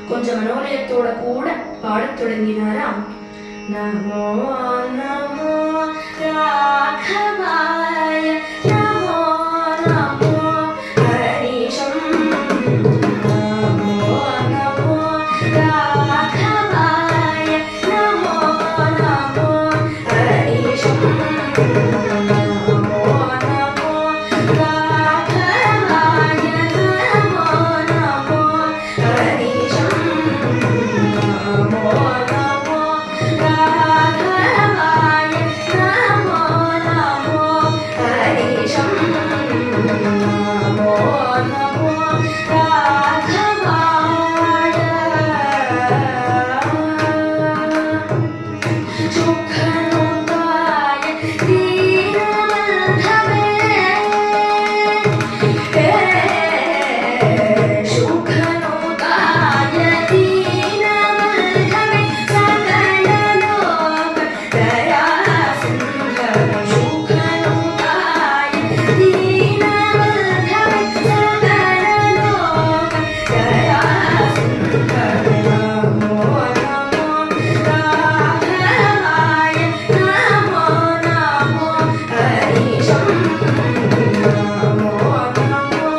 கொஞ்சம் மனோலயத்தோட கூட பாடத் தொடங்கினாராம். நமோ நமோ ராഘவாய நமோ நமோ ஹரிஷம் நமோ நமோ ராഘவாய நமோ நமோ ஹரிஷம் நமோ நமோ ராഘவாய நமோ நமோ ஹரிஷம் நமோ நமோ ராഘவாய நமோ நமோ ஹரிஷம் நமோ நமோ ராഘவாయ சுഖனுதாய ദീനബന്ധവേ സുഖനുതായ ദീനബന്ധവേ സകലലോക ദയാസിന്ധവേ സുഖനുതായ ദീനബന്ധവേ സകലലോക ദയാസിന്ധവേ നമോ നമോ രാഘവായ നമോ നമോ ഹരിഷം നമോ നമോ